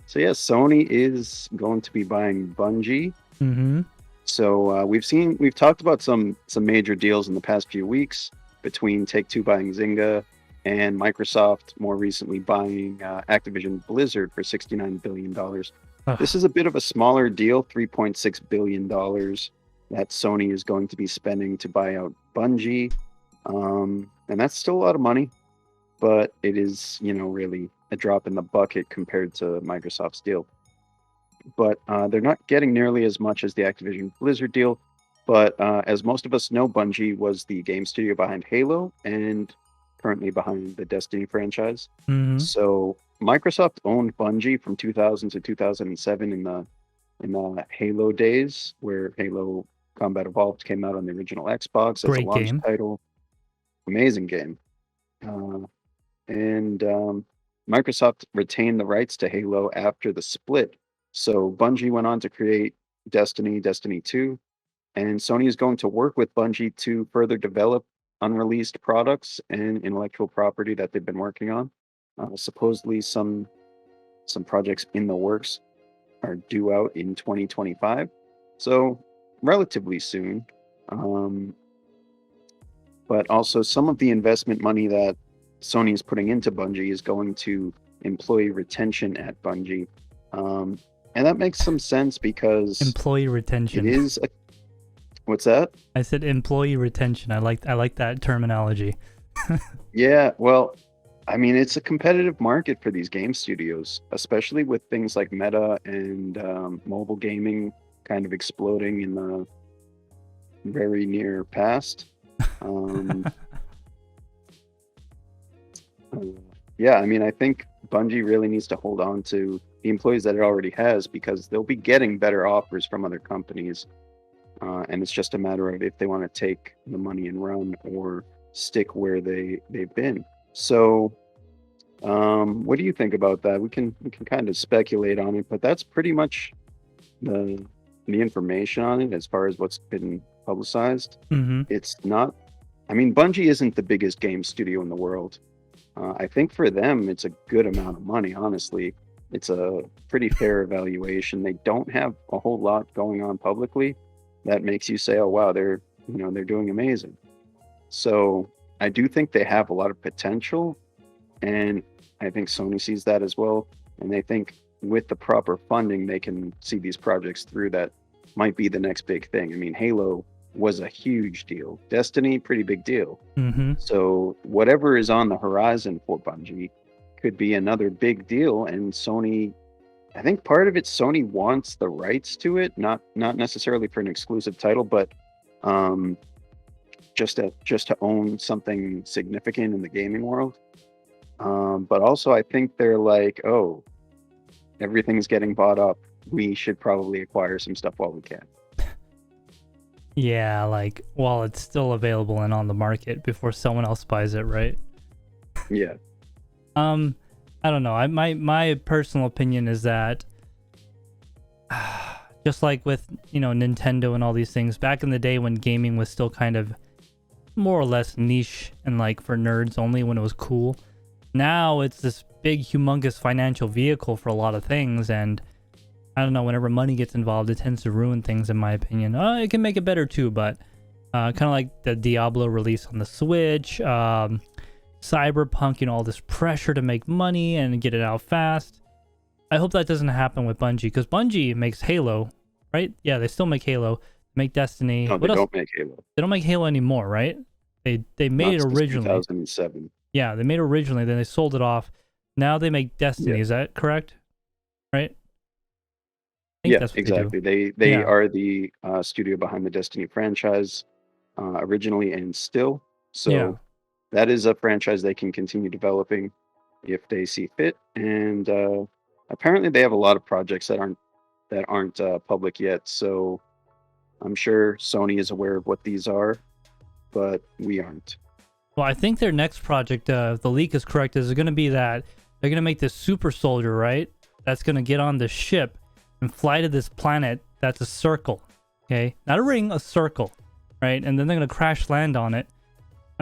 So yeah, Sony is going to be buying Bungie. Mm-hmm. So we've talked about some major deals in the past few weeks between Take-Two buying Zynga and Microsoft more recently buying Activision Blizzard for $69 billion. This is a bit of a smaller deal, $3.6 billion that Sony is going to be spending to buy out Bungie. And that's still a lot of money, but it is, really a drop in the bucket compared to Microsoft's deal. But they're not getting nearly as much as the Activision Blizzard deal. But as most of us know, Bungie was the game studio behind Halo and currently behind the Destiny franchise. Mm-hmm. So Microsoft owned Bungie from 2000 to 2007 in the Halo days, where Halo Combat Evolved came out on the original Xbox as a launch title. Amazing game. And Microsoft retained the rights to Halo after the split. So Bungie went on to create Destiny 2, and Sony is going to work with Bungie to further develop unreleased products and intellectual property that they've been working on. Supposedly some projects in the works are due out in 2025, so relatively soon. But also some of the investment money that Sony is putting into Bungie is going to employee retention at Bungie. And that makes some sense because employee retention. It is what's that? I said employee retention. I like that terminology. Yeah, well, I mean, it's a competitive market for these game studios, especially with things like meta and mobile gaming kind of exploding in the very near past. Yeah, I mean, I think Bungie really needs to hold on to the employees that it already has because they'll be getting better offers from other companies. And it's just a matter of if they want to take the money and run or stick where they've been. So what do you think about that? We can kind of speculate on it, but that's pretty much the information on it as far as what's been publicized. Mm-hmm. It's not, I mean, Bungie isn't the biggest game studio in the world. I think for them, it's a good amount of money, honestly. It's a pretty fair evaluation. They don't have a whole lot going on publicly. That makes you say, oh, wow, they're doing amazing. So I do think they have a lot of potential. And I think Sony sees that as well. And they think with the proper funding, they can see these projects through. That might be the next big thing. I mean, Halo was a huge deal. Destiny, pretty big deal. Mm-hmm. So whatever is on the horizon for Bungie could be another big deal. And Sony, I think part of it, Sony wants the rights to it, not necessarily for an exclusive title, but just to own something significant in the gaming world. But also, I think they're like, oh, everything's getting bought up. We should probably acquire some stuff while we can. Yeah, like while it's still available and on the market before someone else buys it, right? Yeah. I don't know. My personal opinion is that just like with, Nintendo and all these things, back in the day when gaming was still kind of more or less niche and like for nerds only when it was cool, now it's this big, humongous financial vehicle for a lot of things. And I don't know, whenever money gets involved, it tends to ruin things, in my opinion. It can make it better too, but kind of like the Diablo release on the Switch, Cyberpunk, all this pressure to make money and get it out fast. I hope that doesn't happen with Bungie, because Bungie makes Halo, right? Yeah, they still make Halo, make Destiny. No, they don't make Halo. They don't make Halo anymore, right? They made it originally. 2007. Yeah, they made it originally, then they sold it off. Now they make Destiny. Yeah. Is that correct? Right? Yeah, exactly. They are the studio behind the Destiny franchise originally and still. So that is a franchise they can continue developing if they see fit. And apparently they have a lot of projects that aren't public yet. So I'm sure Sony is aware of what these are, but we aren't. Well, I think their next project, if the leak is correct, is going to be that they're going to make this super soldier, right? That's going to get on the ship and fly to this planet that's a circle, okay? Not a ring, a circle, right? And then they're going to crash land on it.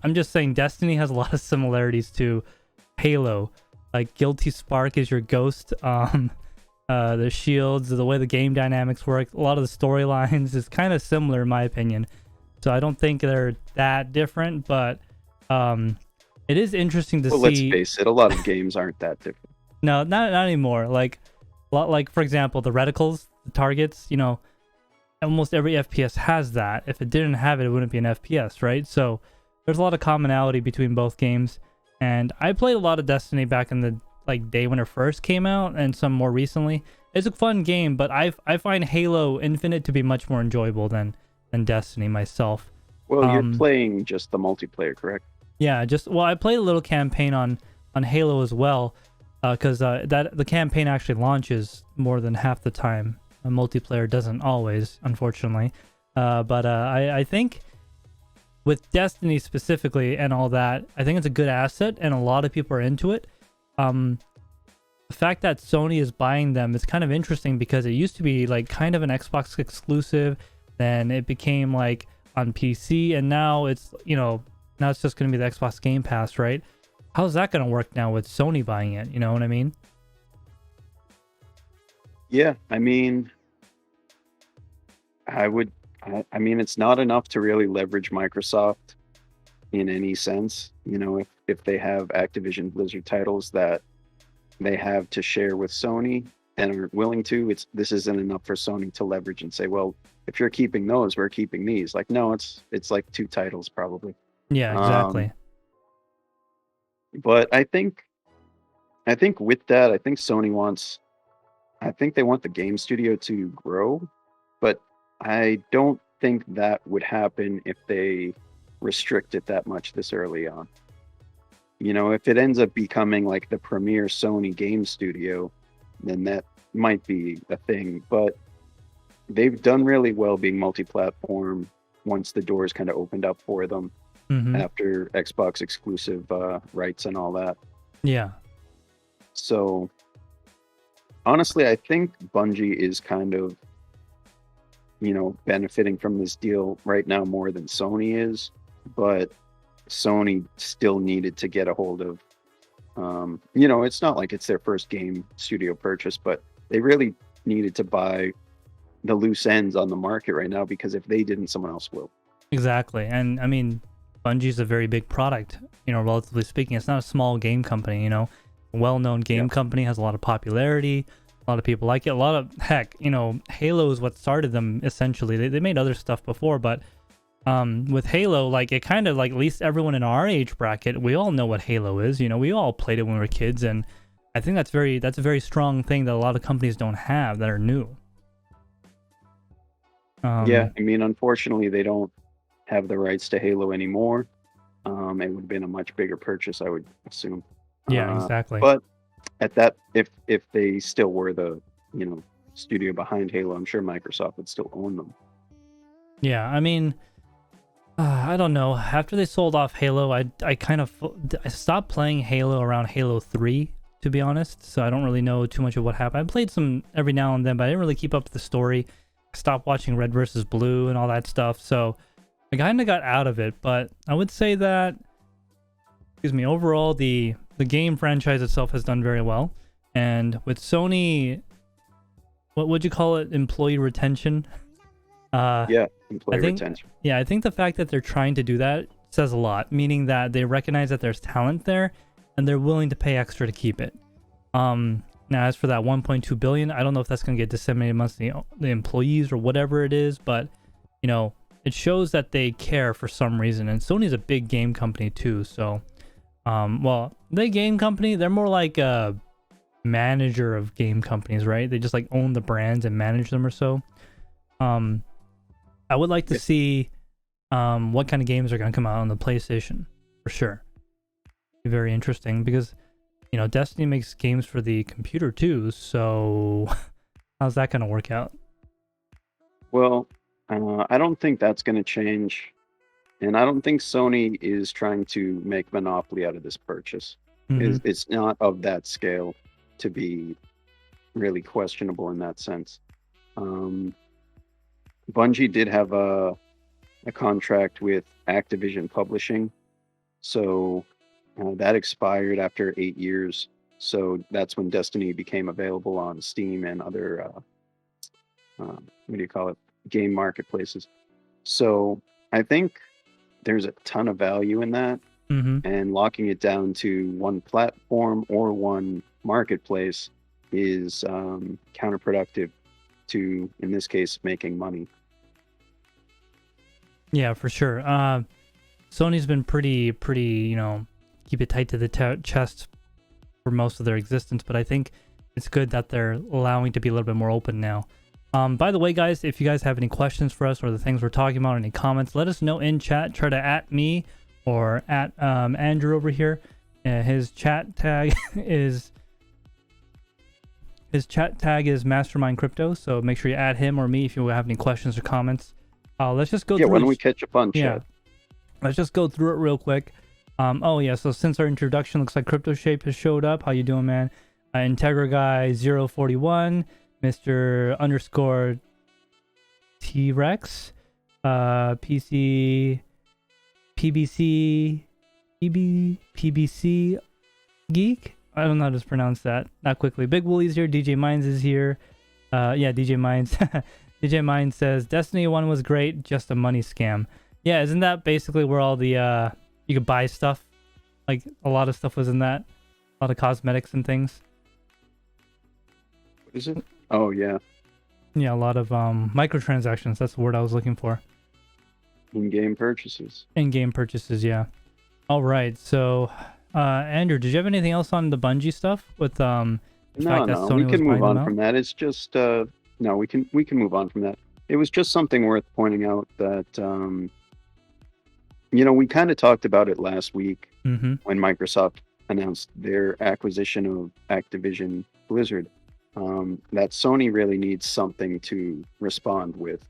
I'm just saying Destiny has a lot of similarities to Halo. Like, Guilty Spark is your ghost. the shields, the way the game dynamics work, a lot of the storylines is kind of similar in my opinion. So I don't think they're that different, but it is interesting to Well, let's see. face it, a lot of games aren't that different. No, not anymore. Like, like for example, the reticles, the targets. You know, almost every FPS has that. If it didn't have it, it wouldn't be an FPS, right? So there's a lot of commonality between both games. And I played a lot of Destiny back in the day when it first came out, and some more recently. It's a fun game, but I find Halo Infinite to be much more enjoyable than Destiny myself. Well, you're playing just the multiplayer, correct? Yeah, I played a little campaign on Halo as well, because that the campaign actually launches more than half the time. A multiplayer doesn't always, unfortunately. But I think with Destiny specifically and all that, I think it's a good asset, and a lot of people are into it. The fact that Sony is buying them is kind of interesting because it used to be like kind of an Xbox exclusive, then it became like on PC, and now it's now it's just going to be the Xbox Game Pass, right? How's that going to work now with Sony buying it? You know what I mean? Yeah, I mean, I mean, it's not enough to really leverage Microsoft in any sense. If they have Activision Blizzard titles that they have to share with Sony and are willing to, this isn't enough for Sony to leverage and say, well, if you're keeping those, we're keeping these. Like, no, it's like 2 titles probably. Yeah, exactly. But I think with that, I think Sony wants, I think they want the game studio to grow, but I don't think that would happen if they restrict it that much this early on. If it ends up becoming like the premier Sony game studio, then that might be a thing. But they've done really well being multi-platform once the doors kind of opened up for them after Xbox exclusive rights and all that. Yeah. So honestly, I think Bungie is kind of, benefiting from this deal right now more than Sony is, but Sony still needed to get a hold of, it's not like it's their first game studio purchase, but they really needed to buy the loose ends on the market right now, because if they didn't, someone else will. Exactly. And I mean, Bungie's a very big product, relatively speaking. It's not a small game company, a well-known game company, has a lot of popularity. A lot of people like it. A lot of, heck, Halo is what started them, essentially. They made other stuff before, but with Halo, like, it kind of, like, at least everyone in our age bracket, we all know what Halo is. We all played it when we were kids, and I think that's a very strong thing that a lot of companies don't have that are new. Yeah, I mean, unfortunately, they don't have the rights to Halo anymore. It would have been a much bigger purchase, I would assume. Yeah, exactly. But at that, if they still were the studio behind Halo, I'm sure Microsoft would still own them. Yeah, I mean, I don't know. After they sold off Halo, I stopped playing Halo around Halo 3, to be honest. So I don't really know too much of what happened. I played some every now and then, but I didn't really keep up with the story. I stopped watching Red versus Blue and all that stuff. So I kind of got out of it. But I would say that, overall, the game franchise itself has done very well. And with Sony, what would you call it? Employee retention? Employee retention. Yeah, I think the fact that they're trying to do that says a lot, meaning that they recognize that there's talent there and they're willing to pay extra to keep it. Now, as for that 1.2 billion, I don't know if that's going to get disseminated amongst the employees or whatever it is, but it shows that they care for some reason. And Sony's a big game company too, so they game company, they're more like a manager of game companies, right? They just like own the brands and manage them or so. I would like to see what kind of games are going to come out on the PlayStation, for sure. Be very interesting because Destiny makes games for the computer too, so how's that going to work out? Well, I don't think that's going to change. And I don't think Sony is trying to make monopoly out of this purchase. It's not of that scale to be really questionable in that sense. Bungie did have a contract with Activision Publishing, so that expired after 8 years. So that's when Destiny became available on Steam and other what do you call it, game marketplaces. So I think there's a ton of value in that, Mm-hmm. and locking it down to one platform or one marketplace is counterproductive to, in this case, making money. Yeah, for sure. Sony's been pretty, keep it tight to the chest for most of their existence, but I think it's good that they're allowing to be a little bit more open now. By the way, guys, if you guys have any questions for us or the things we're talking about, any comments, let us know in chat. Try to at me or at Andrew over here. His chat tag is Mastermind Crypto, so make sure you add him or me if you have any questions or comments. Let's just go through. Why don't we catch up on chat? Let's just go through it real quick. Oh yeah, so since our introduction, looks like Crypto Shape has showed up. How you doing, man? Integra Guy 041, Mr. _ T-Rex, PC, PBC, PBC Geek. I don't know how to pronounce that. Not quickly. Big Woolie's here. DJ Mines is here. Yeah, DJ Mines. DJ Mines says Destiny 1 was great, just a money scam. Yeah, isn't that basically where all the you could buy stuff? Like a lot of stuff was in that. A lot of cosmetics and things. What is it? Oh yeah. Yeah, a lot of microtransactions. That's the word I was looking for. In-game purchases. In-game purchases, yeah. All right, so Andrew, did you have anything else on the Bungie stuff with the fact that Sony we can move on out? from that. It's just no, we can move on from that. It was just something worth pointing out that we kind of talked about it last week when Microsoft announced their acquisition of Activision Blizzard. That Sony really needs something to respond with,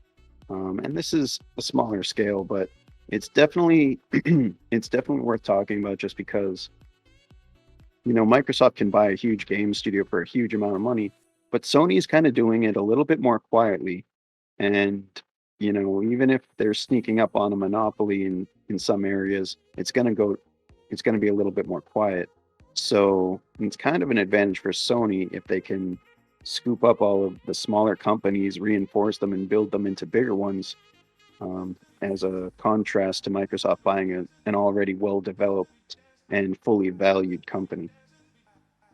and this is a smaller scale, but it's definitely worth talking about, just because Microsoft can buy a huge game studio for a huge amount of money, but Sony's kind of doing it a little bit more quietly, and even if they're sneaking up on a monopoly in some areas, it's going to be a little bit more quiet. So it's kind of an advantage for Sony if they can scoop up all of the smaller companies, reinforce them, and build them into bigger ones, as a contrast to Microsoft buying an already well-developed and fully valued company.